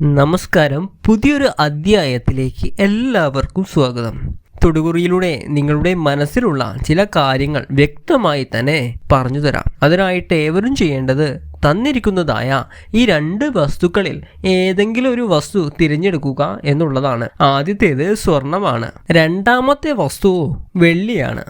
നമസ്കാരം. പുതിയൊരു അധ്യായത്തിലേക്ക് എല്ലാവർക്കും സ്വാഗതം. തൊടുകുറിയിലൂടെ നിങ്ങളുടെ മനസ്സിലുള്ള ചില കാര്യങ്ങൾ വ്യക്തമായി തന്നെ പറഞ്ഞു തരാം. അതിനായിട്ട് ഏവരും ചെയ്യേണ്ടത് തന്നിരിക്കുന്നതായ ഈ രണ്ട് വസ്തുക്കളിൽ ഏതെങ്കിലും ഒരു വസ്തു തിരഞ്ഞെടുക്കുക എന്നുള്ളതാണ്. ആദ്യത്തേത് സ്വർണമാണ്, രണ്ടാമത്തെ വസ്തു വെള്ളിയാണ്.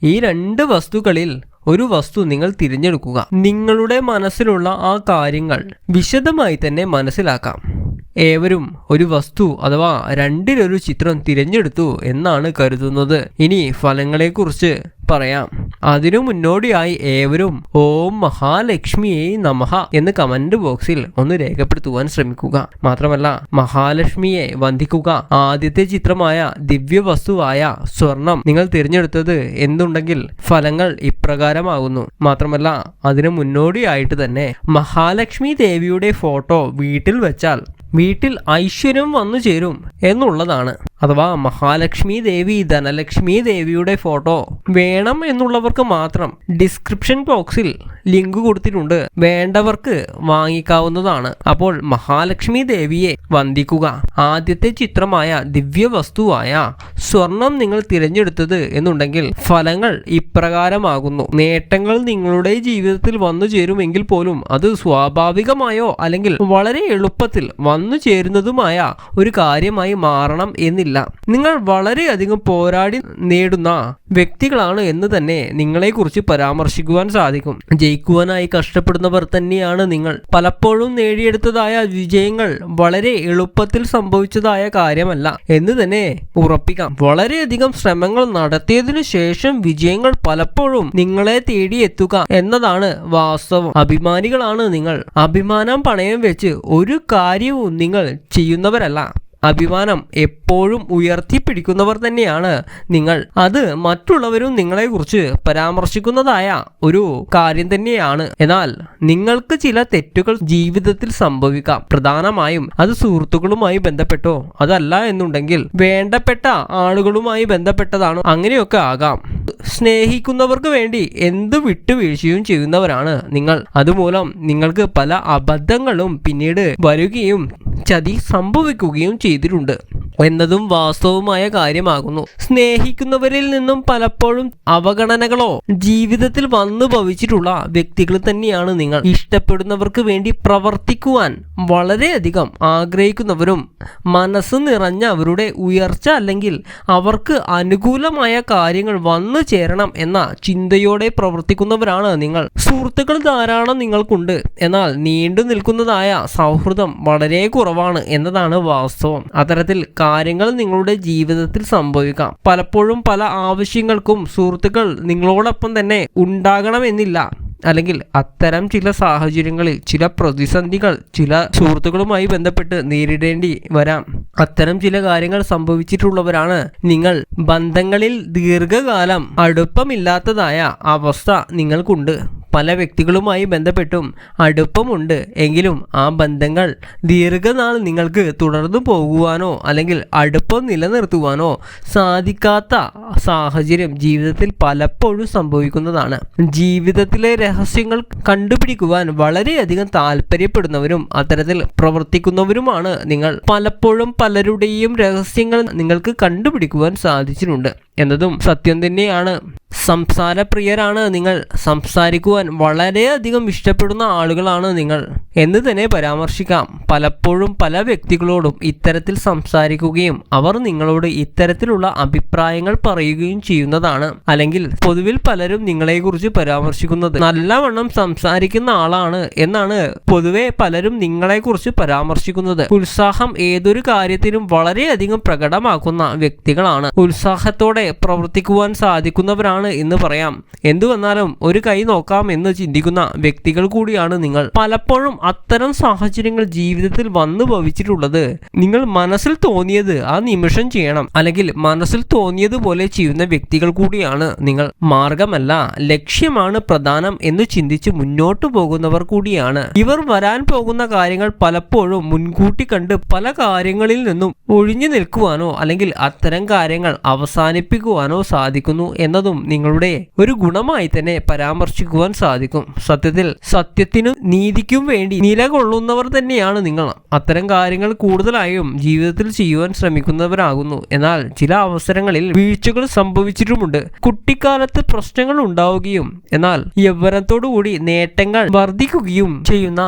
ഈ രണ്ട് വസ്തുക്കളിൽ ഒരു വസ്തു നിങ്ങൾ തിരഞ്ഞെടുക്കുക. നിങ്ങളുടെ മനസ്സിലുള്ള ആ കാര്യങ്ങൾ വിശദമായി തന്നെ മനസ്സിലാക്കാം. ഏവരും ഒരു വസ്തു അഥവാ രണ്ടിലൊരു ചിത്രം തിരഞ്ഞെടുത്തു എന്നാണ് കരുതുന്നത്. ഇനി ഫലങ്ങളെക്കുറിച്ച് പറയാം. അതിനു മുന്നോടിയായി ഏവരും ഓം മഹാലക്ഷ്മിയെ നമഃ എന്ന് കമന്റ് ബോക്സിൽ ഒന്ന് രേഖപ്പെടുത്തുവാൻ ശ്രമിക്കുക. മാത്രമല്ല മഹാലക്ഷ്മിയെ വന്ദിക്കുക. ആദ്യത്തെ ചിത്രമായ ദിവ്യ വസ്തുവായ സ്വർണം നിങ്ങൾ തിരഞ്ഞെടുത്തത് എന്നുണ്ടെങ്കിൽ ഫലങ്ങൾ ഇപ്രകാരമാകുന്നു. മാത്രമല്ല അതിനു മുന്നോടിയായിട്ട് തന്നെ മഹാലക്ഷ്മി ദേവിയുടെ ഫോട്ടോ വീട്ടിൽ വെച്ചാൽ വീട്ടിൽ ഐശ്വര്യം വന്നു ചേരും എന്നുള്ളതാണ്. അഥവാ മഹാലക്ഷ്മി ദേവി, ധനലക്ഷ്മി ദേവിയുടെ ഫോട്ടോ വേണം എന്നുള്ളവർക്ക് മാത്രം ഡിസ്ക്രിപ്ഷൻ ബോക്സിൽ ലിങ്ക് കൊടുത്തിട്ടുണ്ട്. വേണ്ടവർക്ക് വാങ്ങിക്കാവുന്നതാണ്. അപ്പോൾ മഹാലക്ഷ്മി ദേവിയെ വന്ദിക്കുക. ആദ്യത്തെ ചിത്രമായ ദിവ്യ വസ്തുവായ സ്വർണം നിങ്ങൾ തിരഞ്ഞെടുത്തത് എന്നുണ്ടെങ്കിൽ ഫലങ്ങൾ ഇപ്രകാരമാകുന്നു. നേട്ടങ്ങൾ നിങ്ങളുടെ ജീവിതത്തിൽ വന്നു ചേരുമെങ്കിൽ പോലും അത് സ്വാഭാവികമായോ അല്ലെങ്കിൽ വളരെ എളുപ്പത്തിൽ വന്നു ചേരുന്നതുമായ ഒരു കാര്യമായി മാറണം എന്നില്ല. നിങ്ങൾ വളരെയധികം പോരാടി നേടുന്ന വ്യക്തികളാണ് എന്ന് തന്നെ നിങ്ങളെക്കുറിച്ച് പരാമർശിക്കുവാൻ സാധിക്കും. ജയിക്കുവാനായി കഷ്ടപ്പെടുന്നവർ തന്നെയാണ് നിങ്ങൾ. പലപ്പോഴും നേടിയെടുത്തതായ വിജയങ്ങൾ വളരെ എളുപ്പത്തിൽ സംഭവിച്ചതായ കാര്യമല്ല എന്ന് തന്നെ ഉറപ്പിക്കാം. വളരെയധികം ശ്രമങ്ങൾ നടത്തിയതിനു ശേഷം വിജയങ്ങൾ പലപ്പോഴും നിങ്ങളെ തേടിയെത്തുക എന്നതാണ് വാസ്തവം. അഭിമാനികളാണ് നിങ്ങൾ. അഭിമാനം പണയം വെച്ച് ഒരു കാര്യവും നിങ്ങൾ ചെയ്യുന്നവരല്ല. അഭിമാനം എപ്പോഴും ഉയർത്തിപ്പിടിക്കുന്നവർ തന്നെയാണ് നിങ്ങൾ. അത് മറ്റുള്ളവരും നിങ്ങളെക്കുറിച്ച് പരാമർശിക്കുന്നതായ ഒരു കാര്യം തന്നെയാണ്. എന്നാൽ നിങ്ങൾക്ക് ചില തെറ്റുകൾ ജീവിതത്തിൽ സംഭവിക്കാം. പ്രധാനമായും അത് സുഹൃത്തുക്കളുമായി ബന്ധപ്പെട്ടോ അതല്ല എന്നുണ്ടെങ്കിൽ വേണ്ടപ്പെട്ട ആളുകളുമായി ബന്ധപ്പെട്ടതാണോ അങ്ങനെയൊക്കെ ആകാം. സ്നേഹിക്കുന്നവർക്ക് വേണ്ടി എന്ത് വിട്ടുവീഴ്ചയും ചെയ്യുന്നവരാണ് നിങ്ങൾ. അതുമൂലം നിങ്ങൾക്ക് പല അബദ്ധങ്ങളും പിന്നീട് വരികയും ചതി സംഭവിക്കുകയും ചെയ്തിട്ടുണ്ട് എന്നതും വാസ്തവമായ കാര്യമാകുന്നു. സ്നേഹിക്കുന്നവരിൽ നിന്നും പലപ്പോഴും അവഗണനകളോ ജീവിതത്തിൽ വന്നു ഭവിച്ചിട്ടുള്ള വ്യക്തികൾ തന്നെയാണ് നിങ്ങൾ. ഇഷ്ടപ്പെടുന്നവർക്ക് വേണ്ടി പ്രവർത്തിക്കുവാൻ വളരെയധികം ആഗ്രഹിക്കുന്നവരും മനസ്സ് നിറഞ്ഞ അവരുടെ ഉയർച്ച അല്ലെങ്കിൽ അവർക്ക് അനുകൂലമായ കാര്യങ്ങൾ വന്നു ചേരണം എന്ന ചിന്തയോടെ പ്രവർത്തിക്കുന്നവരാണ് നിങ്ങൾ. സുഹൃത്തുക്കൾ ധാരാളം നിങ്ങൾക്കുണ്ട്. എന്നാൽ നീണ്ടു നിൽക്കുന്നതായ സൗഹൃദം വളരെ കുറവാണ് എന്നതാണ് വാസ്തവം. അത്തരത്തിൽ കാര്യങ്ങൾ നിങ്ങളുടെ ജീവിതത്തിൽ സംഭവിക്കാം. പലപ്പോഴും പല ആവശ്യങ്ങൾക്കും സുഹൃത്തുക്കൾ നിങ്ങളോടൊപ്പം തന്നെ ഉണ്ടാകണമെന്നില്ല. അല്ലെങ്കിൽ അത്തരം ചില സാഹചര്യങ്ങളിൽ ചില പ്രതിസന്ധികൾ ചില സുഹൃത്തുക്കളുമായി ബന്ധപ്പെട്ട് നേരിടേണ്ടി വരാം. അത്തരം ചില കാര്യങ്ങൾ സംഭവിച്ചിട്ടുള്ളവരാണ് നിങ്ങൾ. ബന്ധങ്ങളിൽ ദീർഘകാലം അടുപ്പമില്ലാത്തതായ അവസ്ഥ നിങ്ങൾക്കുണ്ട്. പല വ്യക്തികളുമായി ബന്ധപ്പെട്ടും അടുപ്പമുണ്ട്. എങ്കിലും ആ ബന്ധങ്ങൾ ദീർഘനാൾ നിങ്ങൾക്ക് തുടർന്നു പോകുവാനോ അല്ലെങ്കിൽ അടുപ്പം നിലനിർത്തുവാനോ സാധിക്കാത്ത സാഹചര്യം ജീവിതത്തിൽ പലപ്പോഴും സംഭവിക്കുന്നതാണ്. ജീവിതത്തിലെ രഹസ്യങ്ങൾ കണ്ടുപിടിക്കുവാൻ വളരെയധികം താല്പര്യപ്പെടുന്നവരും അത്തരത്തിൽ പ്രവർത്തിക്കുന്നവരുമാണ് നിങ്ങൾ. പലപ്പോഴും പലരുടെയും രഹസ്യങ്ങൾ നിങ്ങൾക്ക് കണ്ടുപിടിക്കുവാൻ സാധിച്ചിട്ടുണ്ട് എന്നതും സത്യം തന്നെയാണ്. സംസാരപ്രിയരാണ് നിങ്ങൾ. സംസാരിക്കുവാൻ വളരെയധികം ഇഷ്ടപ്പെടുന്ന ആളുകളാണ് നിങ്ങൾ എന്ന് തന്നെ പരാമർശിക്കാം. പലപ്പോഴും പല വ്യക്തികളോടും ഇത്തരത്തിൽ സംസാരിക്കുകയും അവർ നിങ്ങളോട് ഇത്തരത്തിലുള്ള അഭിപ്രായങ്ങൾ പറയുകയും ചെയ്യുന്നതാണ്. അല്ലെങ്കിൽ പൊതുവിൽ പലരും നിങ്ങളെക്കുറിച്ച് പരാമർശിക്കുന്നത് നല്ലവണ്ണം സംസാരിക്കുന്ന ആളാണ് എന്നാണ് പൊതുവെ പലരും നിങ്ങളെക്കുറിച്ച് പരാമർശിക്കുന്നത്. ഉത്സാഹം ഏതൊരു കാര്യത്തിനും വളരെയധികം പ്രകടമാക്കുന്ന വ്യക്തികളാണ്. ഉത്സാഹത്തോടെ പ്രവർത്തിക്കുവാൻ സാധിക്കുന്നവരാണ് എന്ന് പറയാം. എന്തു വന്നാലും ഒരു കൈ നോക്കാം എന്ന് ചിന്തിക്കുന്ന വ്യക്തികൾ കൂടിയാണ് നിങ്ങൾ. പലപ്പോഴും അത്തരം സാഹചര്യങ്ങൾ ജീവിതത്തിൽ വന്നു ഭവിച്ചിട്ടുള്ളത് നിങ്ങൾ മനസ്സിൽ തോന്നിയത് ആ നിമിഷം ചെയ്യണം അല്ലെങ്കിൽ മനസ്സിൽ തോന്നിയതുപോലെ ചെയ്യുന്ന വ്യക്തികൾ കൂടിയാണ് നിങ്ങൾ. മാർഗമല്ല ലക്ഷ്യമാണ് പ്രധാനം എന്ന് ചിന്തിച്ച് മുന്നോട്ട് പോകുന്നവർ കൂടിയാണ് ഇവർ. വരാൻ പോകുന്ന കാര്യങ്ങൾ പലപ്പോഴും മുൻകൂട്ടി കണ്ട് പല കാര്യങ്ങളിൽ നിന്നും ഒഴിഞ്ഞു നിൽക്കുവാനോ അല്ലെങ്കിൽ അത്തരം കാര്യങ്ങൾ അവസാനിപ്പിക്കുവാനോ പ്രകടിപ്പിക്കുവാനോ സാധിക്കുന്നു എന്നതും നിങ്ങളുടെ ഒരു ഗുണമായി തന്നെ പരാമർശിക്കുവാൻ സാധിക്കും. സത്യത്തിൽ സത്യത്തിനും നീതിക്കും വേണ്ടി നിലകൊള്ളുന്നവർ തന്നെയാണ് നിങ്ങൾ. അത്തരം കാര്യങ്ങൾ കൂടുതലായും ജീവിതത്തിൽ ചെയ്യുവാൻ ശ്രമിക്കുന്നവരാകുന്നു. എന്നാൽ ചില അവസരങ്ങളിൽ വീഴ്ചകൾ സംഭവിച്ചിട്ടുമുണ്ട്. കുട്ടിക്കാലത്ത് പ്രശ്നങ്ങൾ ഉണ്ടാവുകയും എന്നാൽ യൗവനത്തോടുകൂടി നേട്ടങ്ങൾ വർദ്ധിക്കുകയും ചെയ്യുന്ന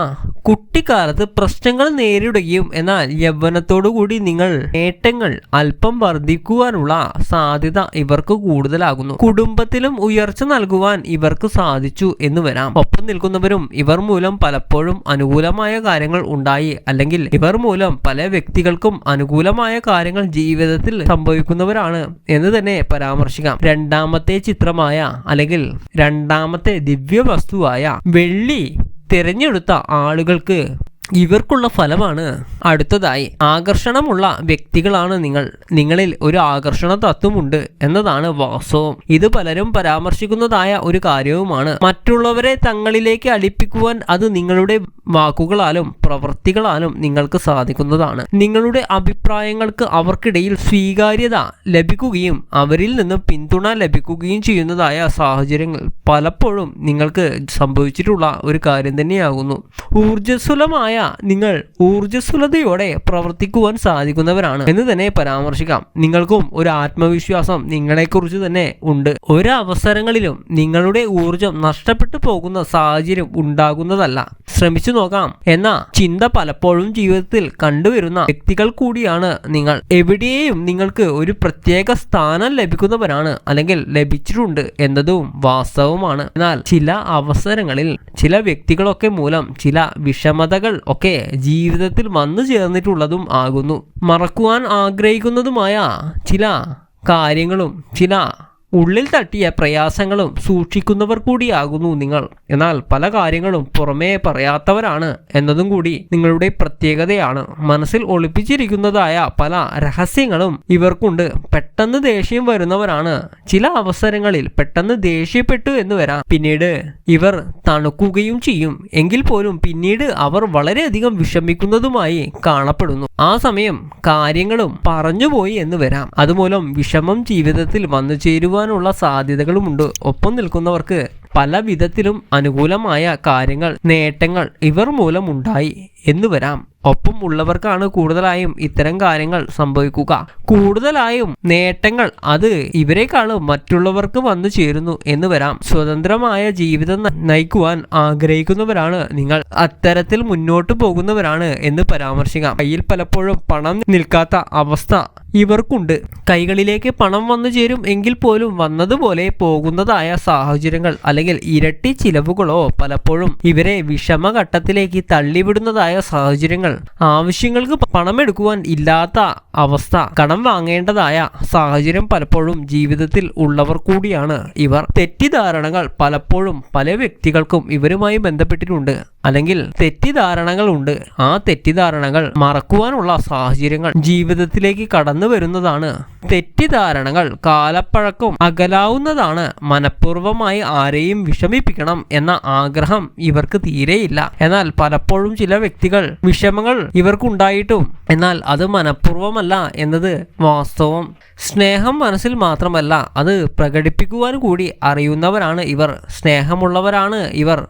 കുട്ടിക്കാലത്ത് പ്രശ്നങ്ങൾ നേരിടുകയും എന്നാൽ യൗവനത്തോടുകൂടി നിങ്ങൾ നേട്ടങ്ങൾ അല്പം വർദ്ധിക്കുവാനുള്ള സാധ്യത ഇവർക്ക് കൂടുതലാകുന്നു. കുടുംബത്തിലും ഉയർച്ച നൽകുവാൻ ഇവർക്ക് സാധിച്ചു എന്ന് വരാം. ഒപ്പം നിൽക്കുന്നവരും ഇവർ മൂലം പലപ്പോഴും അനുകൂലമായ കാര്യങ്ങൾ ഉണ്ടായി അല്ലെങ്കിൽ ഇവർ മൂലം പല വ്യക്തികൾക്കും അനുകൂലമായ കാര്യങ്ങൾ ജീവിതത്തിൽ സംഭവിക്കുന്നവരാണ് എന്ന് തന്നെ പരാമർശിക്കാം. രണ്ടാമത്തെ ചിത്രമായ അല്ലെങ്കിൽ രണ്ടാമത്തെ ദിവ്യ വസ്തുവായ വെള്ളി തിരഞ്ഞെടുത്ത ആളുകൾക്ക് ഇവർക്കുള്ള ഫലമാണ് അടുത്തതായി. ആകർഷണമുള്ള വ്യക്തികളാണ് നിങ്ങൾ. നിങ്ങളിൽ ഒരു ആകർഷണ തത്വമുണ്ട് എന്നതാണ് വാസ്തവം. ഇത് പലരും പരാമർശിക്കുന്നതായ ഒരു കാര്യവുമാണ്. മറ്റുള്ളവരെ തങ്ങളിലേക്ക് അടുപ്പിക്കുവാൻ അത് നിങ്ങളുടെ വാക്കുകളാലും പ്രവൃത്തികളാലും നിങ്ങൾക്ക് സാധിക്കുന്നതാണ്. നിങ്ങളുടെ അഭിപ്രായങ്ങൾക്ക് അവർക്കിടയിൽ സ്വീകാര്യത ലഭിക്കുകയും അവരിൽ നിന്ന് പിന്തുണ ലഭിക്കുകയും ചെയ്യുന്നതായ സാഹചര്യങ്ങൾ പലപ്പോഴും നിങ്ങൾക്ക് സംഭവിച്ചിട്ടുള്ള ഒരു കാര്യം തന്നെയാകുന്നു. ഊർജ്ജസ്വലമായ നിങ്ങൾ ഊർജ്ജസ്വലതയോടെ പ്രവർത്തിക്കുവാൻ സാധിക്കുന്നവരാണ് എന്ന് തന്നെ പരാമർശിക്കാം. നിങ്ങൾക്കും ഒരു ആത്മവിശ്വാസം നിങ്ങളെക്കുറിച്ച് തന്നെ ഉണ്ട്. ഒരവസരങ്ങളിലും നിങ്ങളുടെ ഊർജം നഷ്ടപ്പെട്ടു പോകുന്ന സാഹചര്യം ഉണ്ടാകുന്നതല്ല. ശ്രമിച്ചു നോക്കാം എന്ന ചിന്ത പലപ്പോഴും ജീവിതത്തിൽ കണ്ടുവരുന്ന വ്യക്തികൾ കൂടിയാണ് നിങ്ങൾ. എവിടെയും നിങ്ങൾക്ക് ഒരു പ്രത്യേക സ്ഥാനം ലഭിക്കുന്നവരാണ് അല്ലെങ്കിൽ ലഭിച്ചിട്ടുണ്ട് എന്നതും വാസ്തവമാണ്. എന്നാൽ ചില അവസരങ്ങളിൽ ചില വ്യക്തികളൊക്കെ മൂലം ചില വിഷമതകൾ ഒക്കെ ജീവിതത്തിൽ വന്നു ചേർന്നിട്ടുള്ളതും ആകുന്നു. മറക്കുവാൻ ആഗ്രഹിക്കുന്നതുമായ ചില കാര്യങ്ങളും ചില ഉള്ളിൽ തട്ടിയ പ്രയാസങ്ങളും സൂക്ഷിക്കുന്നവർ കൂടിയാകുന്നു നിങ്ങൾ. എന്നാൽ പല കാര്യങ്ങളും പുറമേ പറയാത്തവരാണ് എന്നതും കൂടി നിങ്ങളുടെ പ്രത്യേകതയാണ്. മനസ്സിൽ ഒളിപ്പിച്ചിരിക്കുന്നതായ പല രഹസ്യങ്ങളും ഇവർക്കുണ്ട്. പെട്ടെന്ന് ദേഷ്യം വരുന്നവരാണ്. ചില അവസരങ്ങളിൽ പെട്ടെന്ന് ദേഷ്യപ്പെട്ടു എന്ന് വരാം. പിന്നീട് ഇവർ തണുക്കുകയും ചെയ്യും. എങ്കിൽ പോലും പിന്നീട് അവർ വളരെയധികം വിഷമിക്കുന്നതുമായി കാണപ്പെടുന്നു. ആ സമയം കാര്യങ്ങളും പറഞ്ഞുപോയി എന്ന് വരാം. അതുമൂലം വിഷമം ജീവിതത്തിൽ വന്നു ചേരുവാൻ സാധ്യതകളുമുണ്ട്. ഒപ്പം നിൽക്കുന്നവർക്ക് പല വിധത്തിലും അനുകൂലമായ കാര്യങ്ങൾ നേട്ടങ്ങൾ ഇവർ മൂലം ഉണ്ടായി എന്ന് വരാം. ഒപ്പം ഉള്ളവർക്കാണ് കൂടുതലായും ഇത്തരം കാര്യങ്ങൾ സംഭവിക്കുക. കൂടുതലായും നേട്ടങ്ങൾ അത് ഇവരെക്കാളും മറ്റുള്ളവർക്ക് വന്നു ചേരുന്നു എന്ന് വരാം. സ്വതന്ത്രമായ ജീവിതം നയിക്കുവാൻ ആഗ്രഹിക്കുന്നവരാണ് നിങ്ങൾ. അത്തരത്തിൽ മുന്നോട്ട് പോകുന്നവരാണ് എന്ന് പരാമർശിക്കാം. കയ്യിൽ പലപ്പോഴും പണം നിൽക്കാത്ത അവസ്ഥ ഇവർക്കുണ്ട്. കൈകളിലേക്ക് പണം വന്നു ചേരും എങ്കിൽ പോലും വന്നതുപോലെ പോകുന്നതായ സാഹചര്യങ്ങൾ അല്ലെങ്കിൽ ഇരട്ടി ചിലവുകളോ പലപ്പോഴും ഇവരെ വിഷമഘട്ടത്തിലേക്ക് തള്ളിവിടുന്നതായ സാഹചര്യങ്ങൾ. ആവശ്യങ്ങൾക്ക് പണമെടുക്കുവാൻ ഇല്ലാത്ത അവസ്ഥ, കടം വാങ്ങേണ്ടതായ സാഹചര്യം പലപ്പോഴും ജീവിതത്തിൽ ഉള്ളവർ കൂടിയാണ് ഇവർ. തെറ്റിദ്ധാരണകൾ പലപ്പോഴും പല വ്യക്തികൾക്കും ഇവരുമായി ബന്ധപ്പെട്ടിട്ടുണ്ട് അല്ലെങ്കിൽ തെറ്റിദ്ധാരണകൾ ഉണ്ട്. ആ തെറ്റിദ്ധാരണകൾ മറക്കുവാനുള്ള സാഹചര്യങ്ങൾ ജീവിതത്തിലേക്ക് കടന്നു വരുന്നതാണ്. തെറ്റിദ്ധാരണകൾ കാലപ്പഴക്കം അകലാവുന്നതാണ്. മനഃപൂർവ്വമായി ആരെയും വിഷമിപ്പിക്കണം എന്ന ആഗ്രഹം ഇവർക്ക് തീരെയില്ല. എന്നാൽ പലപ്പോഴും ചില വ്യക്തികൾ വിഷമങ്ങൾ ഇവർക്കുണ്ടായിട്ടും എന്നാൽ അത് മനഃപൂർവ്വമല്ല എന്നത് വാസ്തവം. സ്നേഹം മനസ്സിൽ മാത്രമല്ല, അത് പ്രകടിപ്പിക്കുവാൻ കൂടി അറിയുന്നവരാണ് ഇവർ. സ്നേഹമുള്ളവരാണ് ഇവർ.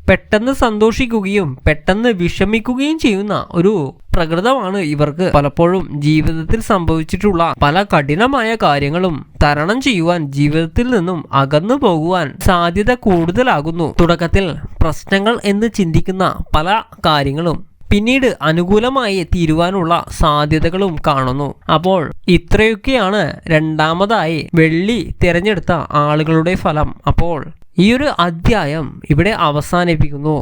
പെട്ടെന്ന് സന്തോഷിക്കുകയും പെട്ടെന്ന് വിഷമിക്കുകയും ചെയ്യുന്ന ഒരു പ്രകൃതമാണ് ഇവർക്ക്. പലപ്പോഴും ജീവിതത്തിൽ സംഭവിച്ചിട്ടുള്ള പല കഠിനമായ കാര്യങ്ങളും തരണം ചെയ്യുവാൻ ജീവിതത്തിൽ നിന്നും അകന്നു പോകുവാൻ സാധ്യത കൂടുതലാകുന്നു. തുടക്കത്തിൽ പ്രശ്നങ്ങൾ എന്ന് ചിന്തിക്കുന്ന പല കാര്യങ്ങളും പിന്നീട് അനുകൂലമായി തീരുവാനുള്ള സാധ്യതകളും കാണുന്നു. അപ്പോൾ ഇത്രയൊക്കെയാണ് രണ്ടാമതായി വെള്ളി തിരഞ്ഞെടുത്ത ആളുകളുടെ ഫലം. അപ്പോൾ ഈ ഒരു അധ്യായം ഇവിടെ അവസാനിപ്പിക്കുന്നു.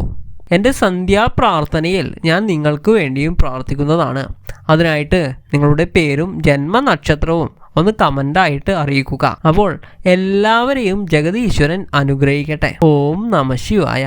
എൻ്റെ സന്ധ്യാപ്രാർത്ഥനയിൽ ഞാൻ നിങ്ങൾക്ക് വേണ്ടിയും പ്രാർത്ഥിക്കുന്നതാണ്. അതിനായിട്ട് നിങ്ങളുടെ പേരും ജന്മനക്ഷത്രവും ഒന്ന് കമൻ്റായിട്ട് അറിയിക്കുക. അപ്പോൾ എല്ലാവരെയും ജഗദീശ്വരൻ അനുഗ്രഹിക്കട്ടെ. ഓം നമഃ ശിവായ.